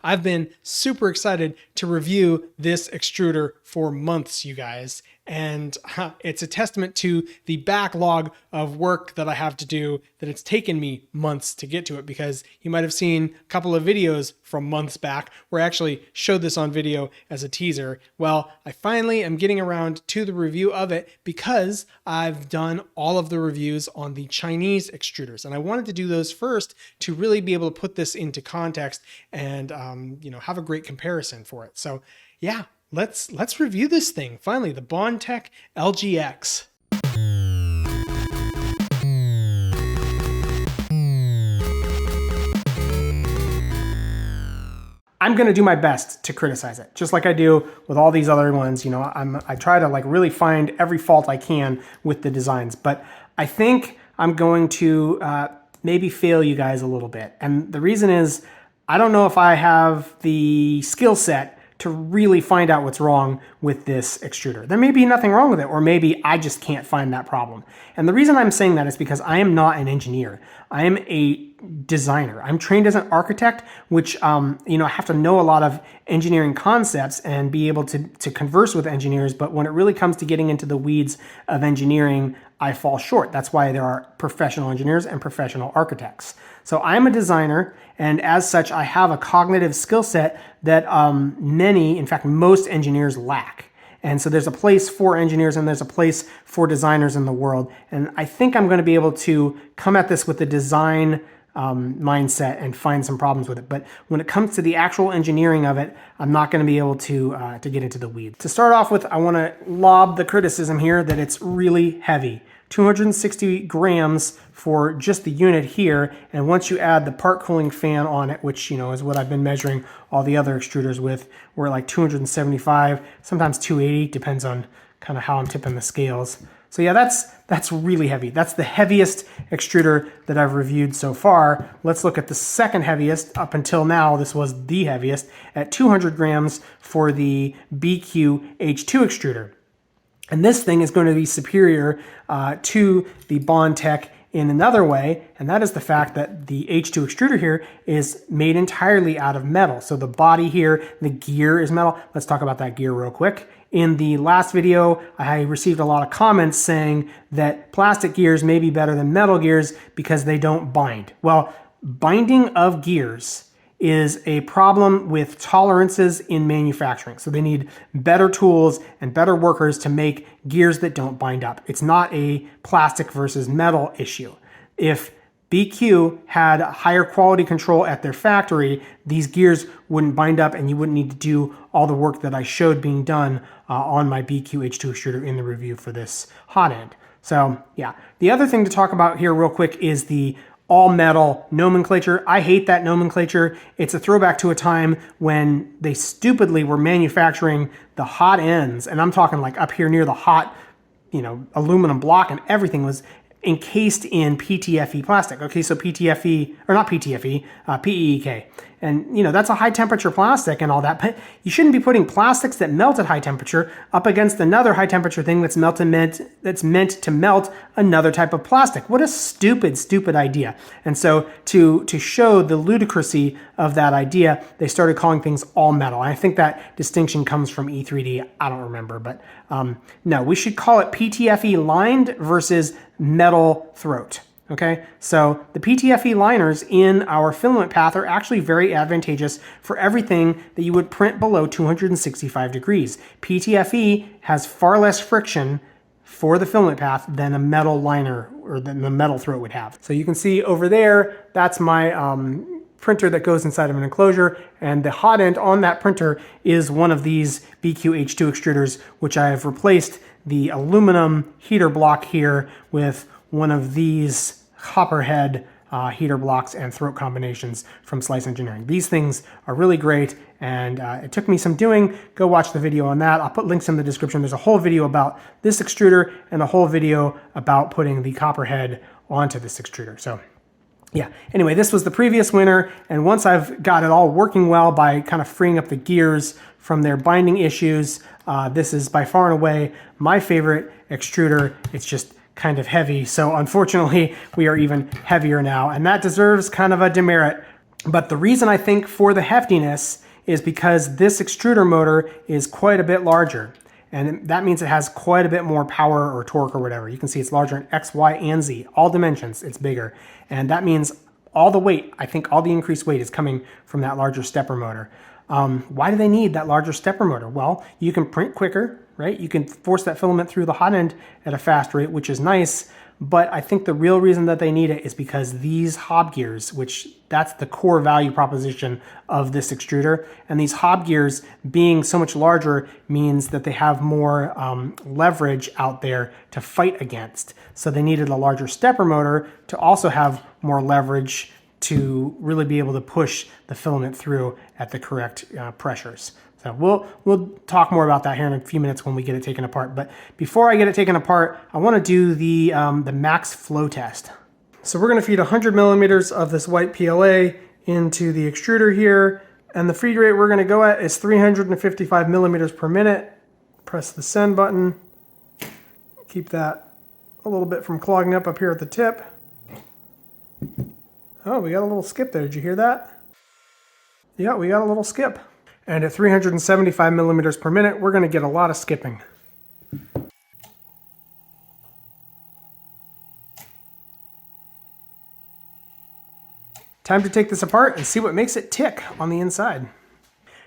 I've been super excited to review this extruder for months, you guys. And it's a testament to the backlog of work that I have to do that it's taken me months to get to it, because you might have seen a couple of videos from months back where I actually showed this on video as a teaser. Well, I finally am getting around to the review of it because I've done all of the reviews on the Chinese extruders, and I wanted to do those first to really be able to put this into context and have a great comparison for it. So yeah, let's review this thing. Finally, the Bondtech LGX. I'm going to do my best to criticize it, just like I do with all these other ones. I try to really find every fault I can with the designs, but I think I'm going to maybe fail you guys a little bit. And the reason is, I don't know if I have the skill set to really find out what's wrong with this extruder. There may be nothing wrong with it, or maybe I just can't find that problem. And the reason I'm saying that is because I am not an engineer. I am a designer. I'm trained as an architect, which I have to know a lot of engineering concepts and be able to converse with engineers. But when it really comes to getting into the weeds of engineering, I fall short. That's why there are professional engineers and professional architects. So I'm a designer, and as such, I have a cognitive skill set that many, in fact, most engineers lack. And so there's a place for engineers and there's a place for designers in the world. And I think I'm going to be able to come at this with the design mindset and find some problems with it. But when it comes to the actual engineering of it, I'm not going to be able to get into the weeds. To start off with, I want to lob the criticism here that it's really heavy. 260 grams for just the unit here, and once you add the part cooling fan on it, which is what I've been measuring all the other extruders with, we're like 275, sometimes 280, depends on kind of how I'm tipping the scales. So yeah, that's really heavy. That's the heaviest extruder that I've reviewed so far. Let's look at the second heaviest. Up until now, this was the heaviest at 200 grams for the BQ H2 extruder. And this thing is going to be superior to the Bondtech in another way, and that is the fact that the H2 extruder here is made entirely out of metal. So the body here, the gear is metal. Let's talk about that gear real quick. In the last video, I received a lot of comments saying that plastic gears may be better than metal gears because they don't bind. Well, binding of gears is a problem with tolerances in manufacturing. So they need better tools and better workers to make gears that don't bind up. It's not a plastic versus metal issue. If BQ had higher quality control at their factory, these gears wouldn't bind up and you wouldn't need to do all the work that I showed being done on my BQ H2 extruder in the review for this hot end. So yeah, the other thing to talk about here real quick is the all metal nomenclature. I hate that nomenclature. It's a throwback to a time when they stupidly were manufacturing the hot ends, and I'm talking like up here near the hot, aluminum block, and everything was encased in PTFE plastic. Okay, so PTFE, or not PTFE, PEEK. And that's a high temperature plastic and all that, but you shouldn't be putting plastics that melt at high temperature up against another high temperature thing that's meant to melt another type of plastic. What a stupid, stupid idea. And so to show the ludicrousy of that idea, they started calling things all metal. I think that distinction comes from E3D. I don't remember, but no, we should call it PTFE lined versus metal throat. Okay, so the PTFE liners in our filament path are actually very advantageous for everything that you would print below 265 degrees. PTFE has far less friction for the filament path than a metal liner or than the metal throat would have. So you can see over there, that's my printer that goes inside of an enclosure, and the hot end on that printer is one of these BQ H2 extruders, which I have replaced the aluminum heater block here with one of these copperhead heater blocks and throat combinations from Slice Engineering. These things are really great, and it took me some doing. Go watch the video on that. I'll put links in the description. There's a whole video about this extruder and a whole video about putting the copperhead onto this extruder. So yeah, anyway, this was the previous winner, and once I've got it all working well by kind of freeing up the gears from their binding issues, this is by far and away my favorite extruder. It's just kind of heavy, so unfortunately we are even heavier now, and that deserves kind of a demerit. But the reason I think for the heftiness is because this extruder motor is quite a bit larger. And that means it has quite a bit more power or torque or whatever. You can see it's larger in X, Y, and Z. All dimensions, it's bigger. And that means all the weight, I think all the increased weight is coming from that larger stepper motor. Why do they need that larger stepper motor? Well, you can print quicker, right? You can force that filament through the hot end at a fast rate, which is nice. But I think the real reason that they need it is because these hob gears, which that's the core value proposition of this extruder, and these hob gears being so much larger means that they have more leverage out there to fight against. So they needed a larger stepper motor to also have more leverage to really be able to push the filament through at the correct pressures. So we'll talk more about that here in a few minutes when we get it taken apart. But before I get it taken apart, I want to do the max flow test. So we're going to feed 100 millimeters of this white PLA into the extruder here, and the feed rate we're going to go at is 355 millimeters per minute. Press the send button. Keep that a little bit from clogging up here at the tip. Oh, we got a little skip there. Did you hear that? Yeah, we got a little skip. And at 375 millimeters per minute, we're going to get a lot of skipping. Time to take this apart and see what makes it tick on the inside.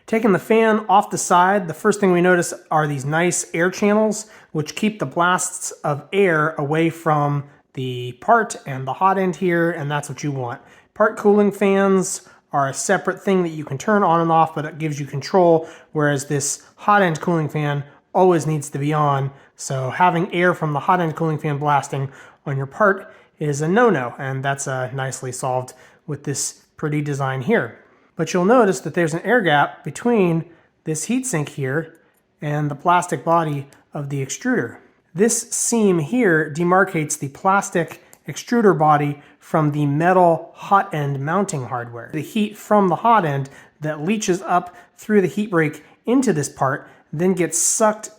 Taking the fan off the side, the first thing we notice are these nice air channels, which keep the blasts of air away from the part and the hot end here, and that's what you want. Part cooling fans are a separate thing that you can turn on and off, but it gives you control, whereas this hot end cooling fan always needs to be on. So having air from the hot end cooling fan blasting on your part is a no-no, and that's nicely solved with this pretty design here. But you'll notice that there's an air gap between this heatsink here and the plastic body of the extruder. This seam here demarcates the plastic extruder body from the metal hot end mounting hardware. The heat from the hot end that leaches up through the heat break into this part then gets sucked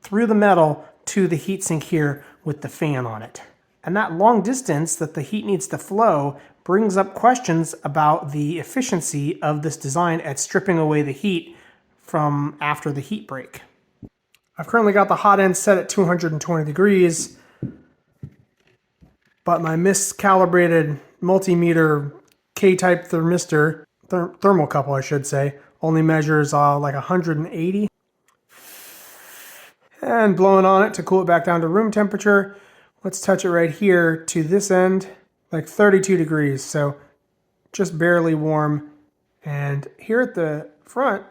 through the metal to the heatsink here with the fan on it. And that long distance that the heat needs to flow brings up questions about the efficiency of this design at stripping away the heat from after the heat break. I've currently got the hot end set at 220 degrees, but my miscalibrated multimeter K-type thermistor, thermocouple I should say, only measures like 180. And blowing on it to cool it back down to room temperature. Let's touch it right here to this end, like 32 degrees, so just barely warm. And here at the front,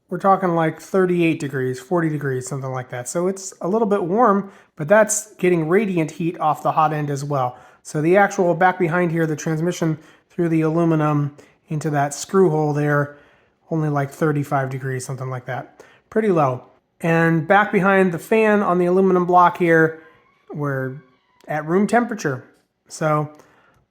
we're talking like 38 degrees, 40 degrees, something like that. So it's a little bit warm, but that's getting radiant heat off the hot end as well. So the actual back behind here, the transmission through the aluminum into that screw hole there, only like 35 degrees, something like that. Pretty low. And back behind the fan on the aluminum block here, we're at room temperature. So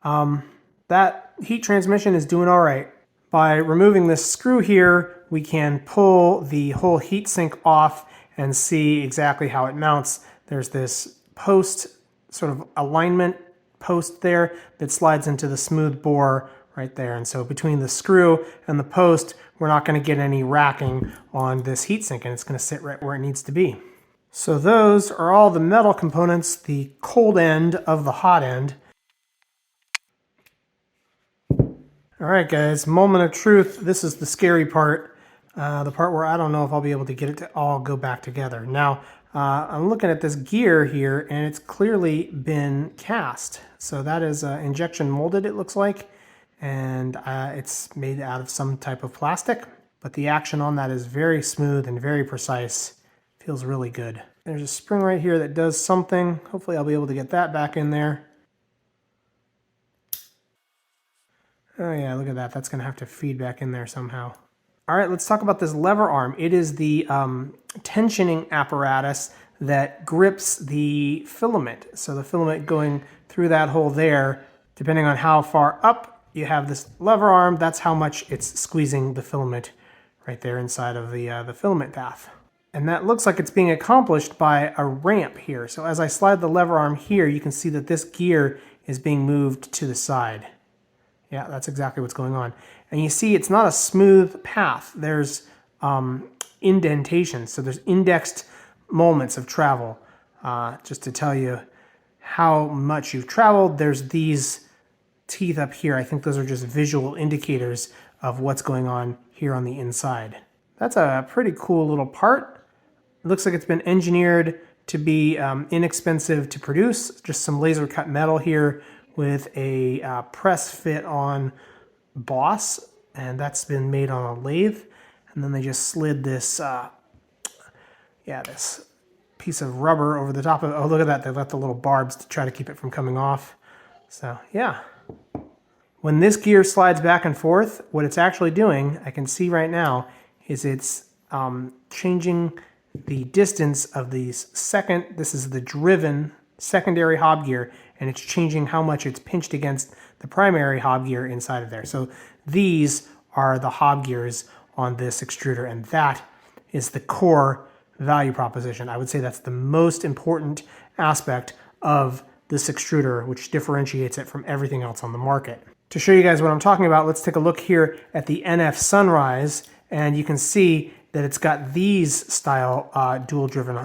that heat transmission is doing all right. By removing this screw here, we can pull the whole heatsink off and see exactly how it mounts. There's this post, sort of alignment post there that slides into the smooth bore right there. And so between the screw and the post, we're not going to get any racking on this heatsink, and it's going to sit right where it needs to be. So those are all the metal components, the cold end of the hot end. All right, guys, moment of truth. This is the scary part, the part where I don't know if I'll be able to get it to all go back together. Now, I'm looking at this gear here, and it's clearly been cast. So that is injection molded, it looks like, and it's made out of some type of plastic. But the action on that is very smooth and very precise. Feels really good. There's a spring right here that does something. Hopefully I'll be able to get that back in there. Oh yeah, look at that. That's going to have to feed back in there somehow. All right, let's talk about this lever arm. It is the tensioning apparatus that grips the filament. So the filament going through that hole there, depending on how far up you have this lever arm, that's how much it's squeezing the filament right there inside of the filament path. And that looks like it's being accomplished by a ramp here. So as I slide the lever arm here, you can see that this gear is being moved to the side. Yeah, that's exactly what's going on. And you see it's not a smooth path. There's indentation. So there's indexed moments of travel. Just to tell you how much you've traveled, there's these teeth up here. I think those are just visual indicators of what's going on here on the inside. That's a pretty cool little part. It looks like it's been engineered to be inexpensive to produce. Just some laser cut metal here with a press fit on boss, and that's been made on a lathe. And then they just slid this, this piece of rubber over the top of it. Oh, look at that. They left the little barbs to try to keep it from coming off. So, yeah. When this gear slides back and forth, what it's actually doing, I can see right now, is it's changing the distance of these this is the driven secondary hob gear, and it's changing how much it's pinched against the primary hob gear inside of there. So these are the hob gears on this extruder, and that is the core value proposition. I would say that's the most important aspect of this extruder, which differentiates it from everything else on the market. To show you guys what I'm talking about, let's take a look here at the NF Sunrise, and you can see that it's got these style dual-driven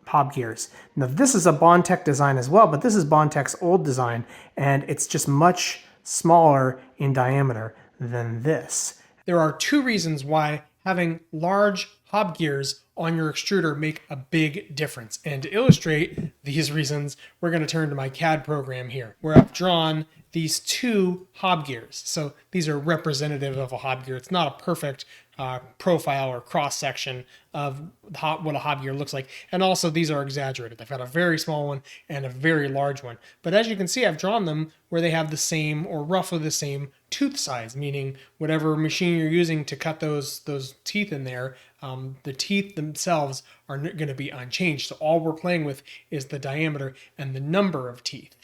hob gears. Now this is a Bondtech design as well, but this is Bondtech's old design, and it's just much smaller in diameter than this. There are two reasons why having large hob gears on your extruder make a big difference. And to illustrate these reasons, we're going to turn to my CAD program here, where I've drawn these two hob gears. So these are representative of a hob gear. It's not a perfect profile or cross section of what a hob gear looks like. And also these are exaggerated. I've got a very small one and a very large one. But as you can see, I've drawn them where they have the same or roughly the same tooth size, meaning whatever machine you're using to cut those teeth in there, the teeth themselves are going to be unchanged. So all we're playing with is the diameter and the number of teeth.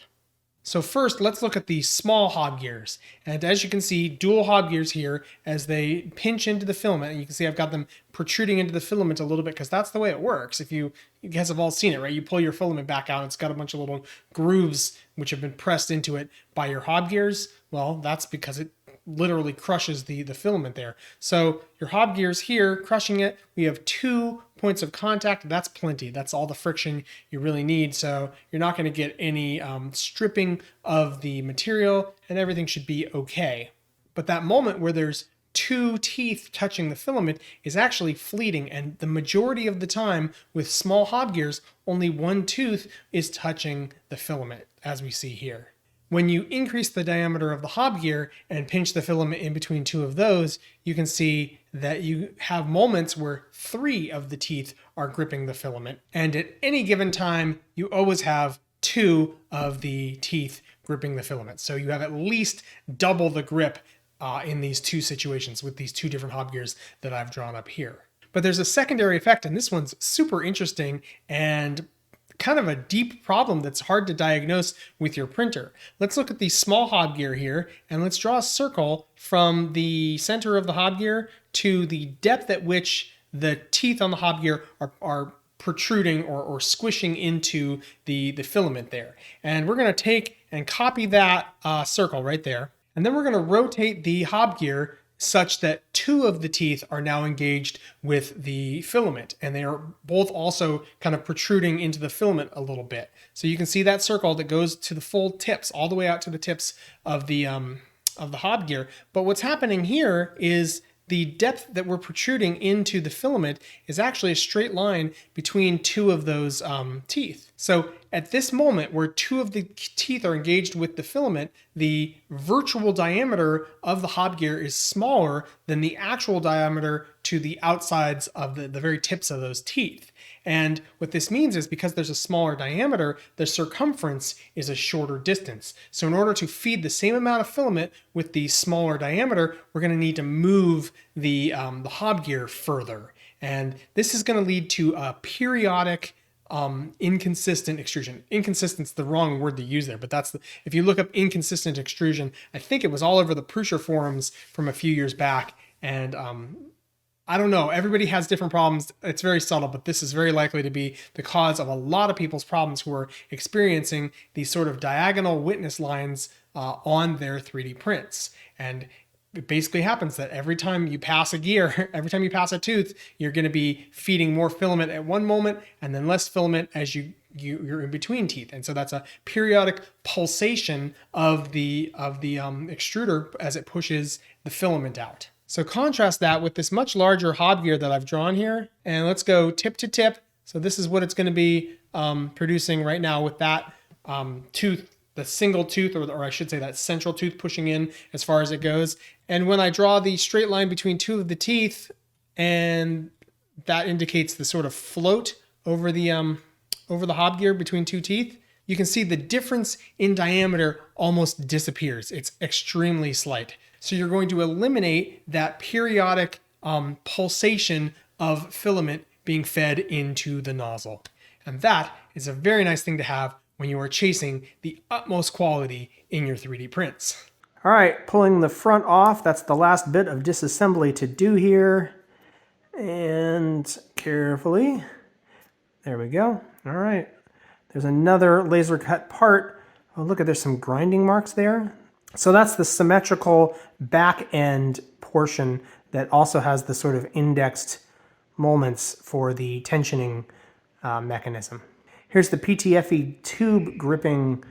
So first, let's look at the small hob gears. And as you can see, dual hob gears here, as they pinch into the filament, and you can see I've got them protruding into the filament a little bit because that's the way it works. If you guys have all seen it, right? You pull your filament back out, it's got a bunch of little grooves which have been pressed into it by your hob gears. Well, that's because it literally crushes the filament there. So your hob gears here, crushing it, we have 2 points of contact. That's plenty. That's all the friction you really need. So you're not going to get any stripping of the material, and everything should be okay. But that moment where there's 2 teeth touching the filament is actually fleeting, and the majority of the time with small hob gears, only 1 tooth is touching the filament, as we see here. When you increase the diameter of the hob gear and pinch the filament in between 2 of those, you can see that you have moments where 3 of the teeth are gripping the filament. And at any given time, you always have 2 of the teeth gripping the filament. So you have at least double the grip in these 2 situations with these 2 different hob gears that I've drawn up here. But there's a secondary effect, and this one's super interesting and kind of a deep problem that's hard to diagnose with your printer. Let's look at the small hob gear here, and let's draw a circle from the center of the hob gear to the depth at which the teeth on the hob gear are protruding or squishing into the filament there. And we're going to take and copy that circle right there, and then we're going to rotate the hob gear such that 2 of the teeth are now engaged with the filament, and they are both also kind of protruding into the filament a little bit. So you can see that circle that goes to the full tips, all the way out to the tips of the hob gear. But what's happening here is the depth that we're protruding into the filament is actually a straight line between 2 of those teeth. So at this moment where 2 of the teeth are engaged with the filament, the virtual diameter of the hob gear is smaller than the actual diameter to the outsides of the very tips of those teeth. And what this means is because there's a smaller diameter, the circumference is a shorter distance. So in order to feed the same amount of filament with the smaller diameter, we're going to need to move the hob gear further. And this is going to lead to a periodic inconsistent extrusion. Inconsistent's the wrong word to use there, but if you look up inconsistent extrusion, I think it was all over the Prusa forums from a few years back. And I don't know, everybody has different problems. It's very subtle, but this is very likely to be the cause of a lot of people's problems who are experiencing these sort of diagonal witness lines on their 3D prints. And it basically happens that every time you pass a gear, every time you pass a tooth, you're going to be feeding more filament at one moment and then less filament as you're in between teeth. And so that's a periodic pulsation of the extruder as it pushes the filament out. So contrast that with this much larger hob gear that I've drawn here, and let's go tip to tip. So this is what it's going to be producing right now with that tooth, the single tooth, or I should say that central tooth pushing in as far as it goes. And when I draw the straight line between two of the teeth, and that indicates the sort of float over the hob gear between two teeth, you can see the difference in diameter almost disappears. It's extremely slight. So you're going to eliminate that periodic pulsation of filament being fed into the nozzle. And that is a very nice thing to have when you are chasing the utmost quality in your 3D prints. All right, pulling the front off, that's the last bit of disassembly to do here. And carefully, there we go. All right, there's another laser cut part. Oh, look, there's some grinding marks there. So that's the symmetrical back end portion that also has the sort of indexed moments for the tensioning mechanism. Here's the PTFE tube gripping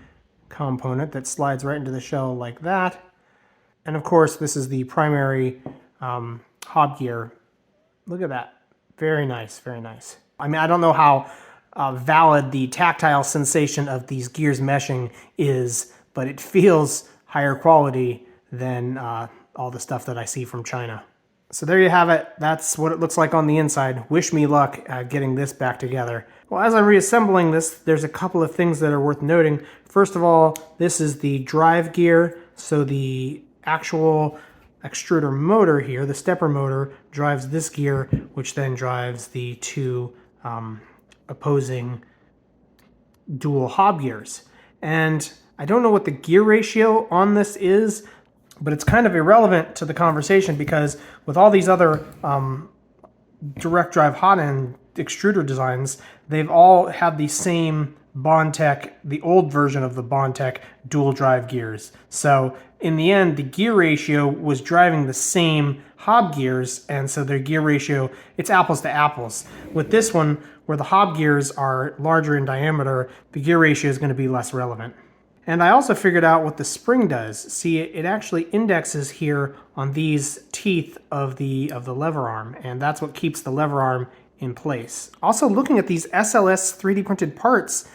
component that slides right into the shell like that. And of course, this is the primary hob gear. Look at that. Very nice, very nice. I mean, I don't know how valid the tactile sensation of these gears meshing is, but it feels higher quality than all the stuff that I see from China. So there you have it. That's what it looks like on the inside. Wish me luck getting this back together. Well, as I'm reassembling this, there's a couple of things that are worth noting. First of all, this is the drive gear. So the actual extruder motor here, the stepper motor, drives this gear, which then drives the two opposing dual hob gears. And I don't know what the gear ratio on this is, but it's kind of irrelevant to the conversation because with all these other direct drive hot end extruder designs, they've all had the same Bondtech, the old version of the Bondtech dual drive gears. So in the end, the gear ratio was driving the same hob gears, and so their gear ratio, it's apples to apples. With this one, where the hob gears are larger in diameter, the gear ratio is going to be less relevant. And I also figured out what the spring does. See, it actually indexes here on these teeth of the lever arm, and that's what keeps the lever arm in place. Also, looking at these SLS 3D printed parts,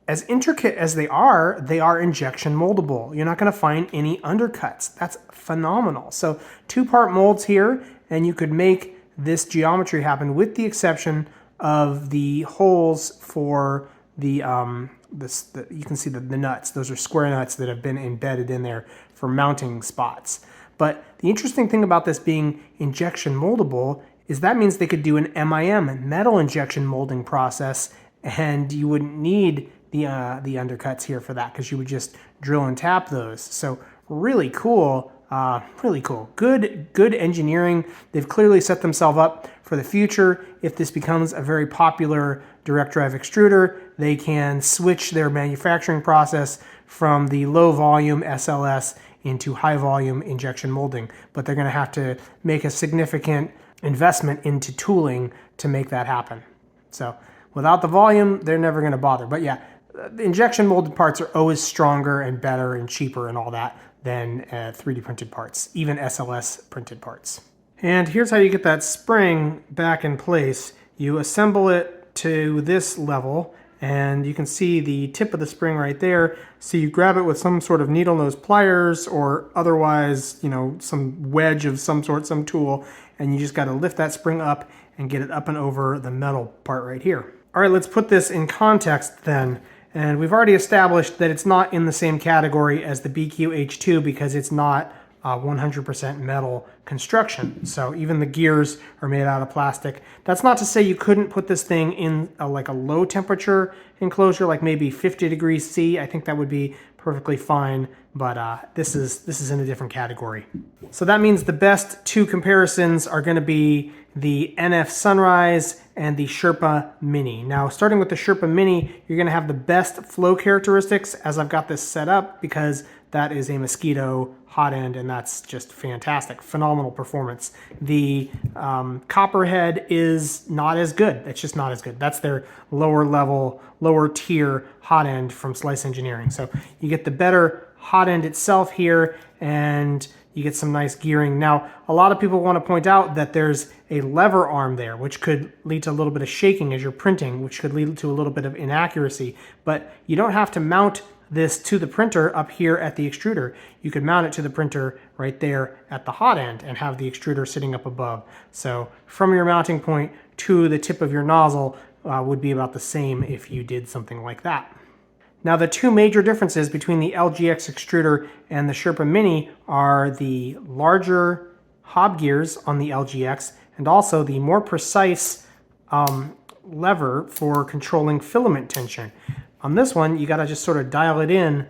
as intricate as they are injection moldable. You're not going to find any undercuts. That's phenomenal. So 2-part molds here, and you could make this geometry happen with the exception of the holes for the you can see the nuts. Those are square nuts that have been embedded in there for mounting spots. But the interesting thing about this being injection moldable is that means they could do an MIM, metal injection molding process, and you wouldn't need the undercuts here for that because you would just drill and tap those. So really cool, really cool. Good engineering. They've clearly set themselves up for the future. If this becomes a very popular direct drive extruder, they can switch their manufacturing process from the low volume SLS into high volume injection molding. But they're going to have to make a significant investment into tooling to make that happen. So without the volume, they're never going to bother. But yeah, the injection molded parts are always stronger and better and cheaper and all that than 3D printed parts, even SLS printed parts. And here's how you get that spring back in place. You assemble it to this level, and you can see the tip of the spring right there. So you grab it with some sort of needle nose pliers or otherwise, some wedge of some sort, some tool, and you just got to lift that spring up and get it up and over the metal part right here. All right, let's put this in context then. And we've already established that it's not in the same category as the BQ-H2 because it's not 100% metal construction. So even the gears are made out of plastic. That's not to say you couldn't put this thing in like a low temperature enclosure, like maybe 50 degrees C. I think that would be perfectly fine, but this is in a different category. So that means the best two comparisons are going to be the NF Sunrise and the Sherpa Mini. Now, starting with the Sherpa Mini, you're going to have the best flow characteristics as I've got this set up because that is a Mosquito hot end, and that's just fantastic. Phenomenal performance. The Copperhead is not as good. It's just not as good. That's their lower level, lower tier hot end from Slice Engineering. So you get the better hot end itself here, and you get some nice gearing. Now, a lot of people want to point out that there's a lever arm there, which could lead to a little bit of shaking as you're printing, which could lead to a little bit of inaccuracy. But you don't have to mount this to the printer up here at the extruder. You could mount it to the printer right there at the hot end and have the extruder sitting up above. So from your mounting point to the tip of your nozzle would be about the same if you did something like that. Now, the two major differences between the LGX extruder and the Sherpa Mini are the larger hob gears on the LGX and also the more precise lever for controlling filament tension. On this one, you gotta just sort of dial it in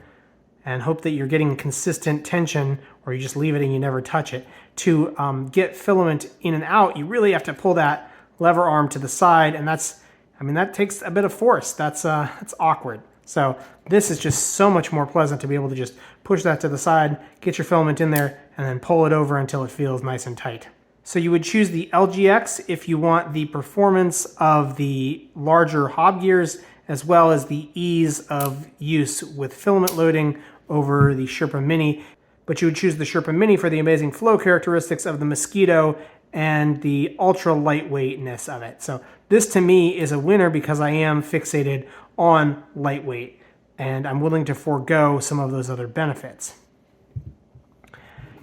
and hope that you're getting consistent tension, or you just leave it and you never touch it. To get filament in and out, you really have to pull that lever arm to the side, and that takes a bit of force. That's awkward. So this is just so much more pleasant to be able to just push that to the side, get your filament in there, and then pull it over until it feels nice and tight. So you would choose the LGX if you want the performance of the larger hob gears, as well as the ease of use with filament loading over the Sherpa Mini. But you would choose the Sherpa Mini for the amazing flow characteristics of the Mosquito and the ultra lightweightness of it. So this to me is a winner because I am fixated on lightweight, and I'm willing to forego some of those other benefits.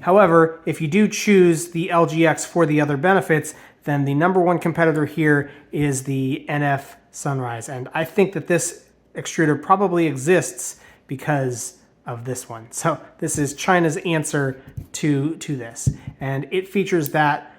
However, if you do choose the LGX for the other benefits, then the number one competitor here is the NF Sunrise. And I think that this extruder probably exists because of this one. So this is China's answer to this. And it features that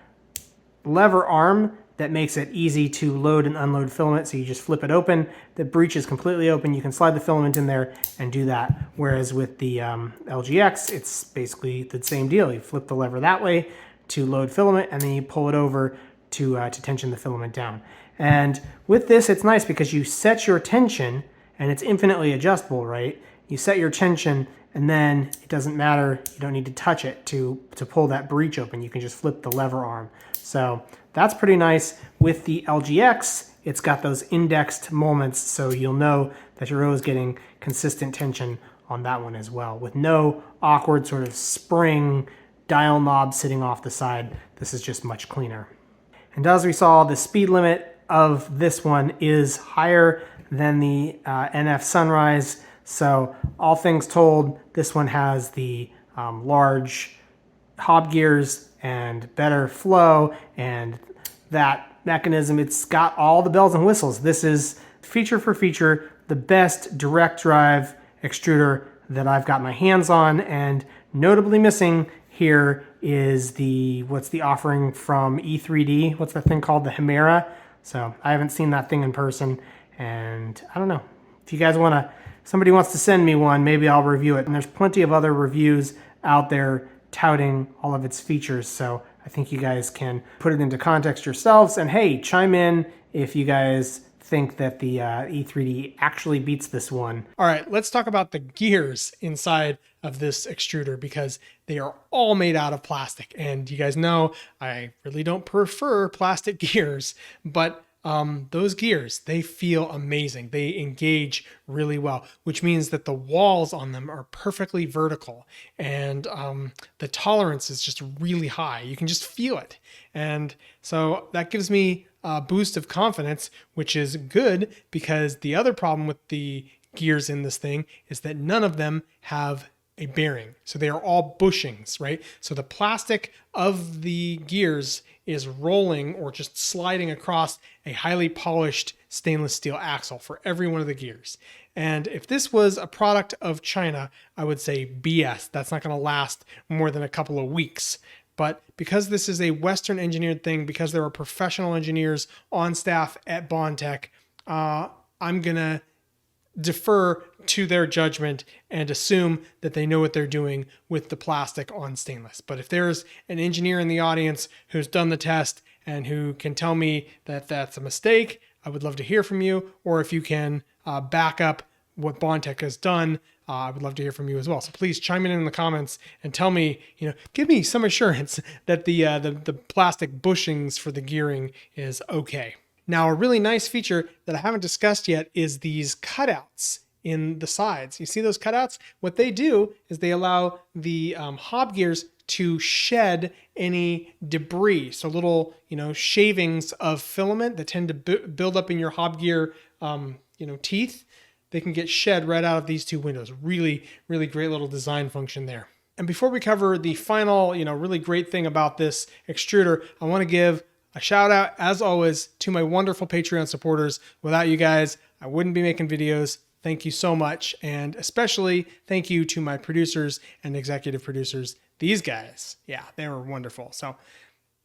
lever arm that makes it easy to load and unload filament. So you just flip it open, the breech is completely open, you can slide the filament in there and do that. Whereas with the LGX, it's basically the same deal. You flip the lever that way to load filament, and then you pull it over to tension the filament down. And with this, it's nice because you set your tension, and it's infinitely adjustable, right? You set your tension, and then it doesn't matter, you don't need to touch it to pull that breech open. You can just flip the lever arm. So that's pretty nice. With the LGX, it's got those indexed moments, so you'll know that you're always getting consistent tension on that one as well, with no awkward sort of spring dial knob sitting off the side. This is just much cleaner. And as we saw, the speed limit of this one is higher than the NF Sunrise. So all things told, this one has the large hob gears and better flow, and that mechanism, it's got all the bells and whistles. This is feature for feature the best direct drive extruder that I've got my hands on, and notably missing here is what's the offering from E3D? What's that thing called? The Hemera. So I haven't seen that thing in person, and I don't know. If you guys somebody wants to send me one, maybe I'll review it. And there's plenty of other reviews out there touting all of its features. So I think you guys can put it into context yourselves. And hey, chime in if you guys think that the E3D actually beats this one. All right, let's talk about the gears inside of this extruder, because they are all made out of plastic. And you guys know I really don't prefer plastic gears, but those gears, they feel amazing. They engage really well, which means that the walls on them are perfectly vertical, and the tolerance is just really high. You can just feel it. And so that gives me a boost of confidence, which is good, because the other problem with the gears in this thing is that none of them have a bearing. So they are all bushings, right? So the plastic of the gears is rolling or just sliding across a highly polished stainless steel axle for every one of the gears. And if this was a product of China, I would say BS. That's not going to last more than a couple of weeks. But because this is a Western engineered thing, because there are professional engineers on staff at Bondtech, I'm going to defer to their judgment and assume that they know what they're doing with the plastic on stainless. But if there's an engineer in the audience who's done the test and who can tell me that that's a mistake, I would love to hear from you. Or if you can back up what Bondtech has done. I would love to hear from you as well. So please chime in the comments and tell me, give me some assurance that the plastic bushings for the gearing is okay. Now, a really nice feature that I haven't discussed yet is these cutouts in the sides. You see those cutouts? What they do is they allow the hob gears to shed any debris. So little, shavings of filament that tend to build up in your hob gear, teeth. They can get shed right out of these two windows. Really, really great little design function there. And before we cover the final, really great thing about this extruder, I want to give a shout out, as always, to my wonderful Patreon supporters. Without you guys, I wouldn't be making videos. Thank you so much. And especially thank you to my producers and executive producers. These guys, yeah, they were wonderful. So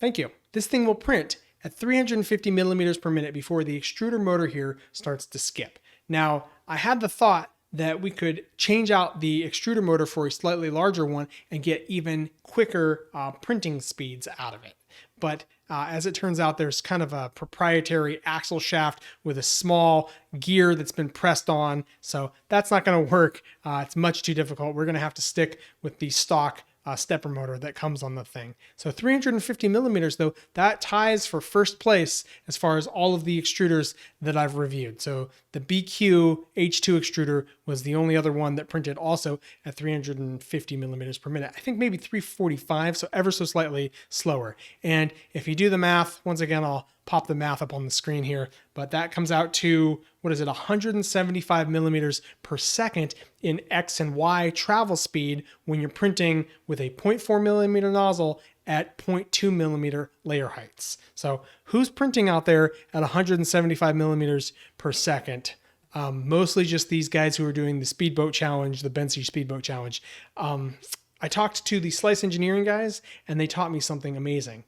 thank you. This thing will print at 350 millimeters per minute before the extruder motor here starts to skip. Now, I had the thought that we could change out the extruder motor for a slightly larger one and get even quicker printing speeds out of it. But as it turns out, there's kind of a proprietary axle shaft with a small gear that's been pressed on. So that's not going to work. It's much too difficult. We're going to have to stick with the stock stepper motor that comes on the thing. So 350 millimeters, though, that ties for first place as far as all of the extruders that I've reviewed. So the BQ H2 extruder was the only other one that printed also at 350 millimeters per minute. I think maybe 345, so ever so slightly slower. And if you do the math, once again, I'll pop the math up on the screen here, but that comes out to, 175 millimeters per second in X and Y travel speed when you're printing with a 0.4 millimeter nozzle at 0.2 millimeter layer heights. So who's printing out there at 175 millimeters per second? Mostly just these guys who are doing the Speedboat Challenge, the Bensi Speedboat Challenge. I talked to the Slice Engineering guys, and they taught me something amazing.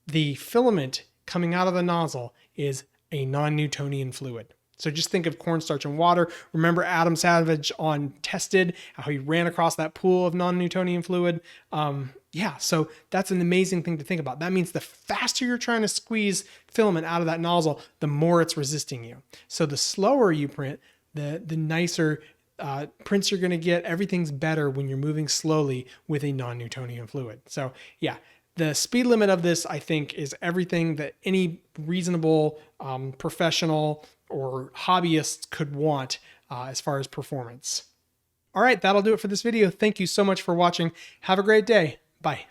The filament coming out of the nozzle is a non-Newtonian fluid. So just think of cornstarch and water. Remember Adam Savage on Tested, how he ran across that pool of non-Newtonian fluid? So that's an amazing thing to think about. That means the faster you're trying to squeeze filament out of that nozzle, the more it's resisting you. So the slower you print, the nicer prints you're going to get. Everything's better when you're moving slowly with a non-Newtonian fluid. So yeah, the speed limit of this, I think, is everything that any reasonable professional or hobbyist could want as far as performance. All right, that'll do it for this video. Thank you so much for watching. Have a great day. Bye.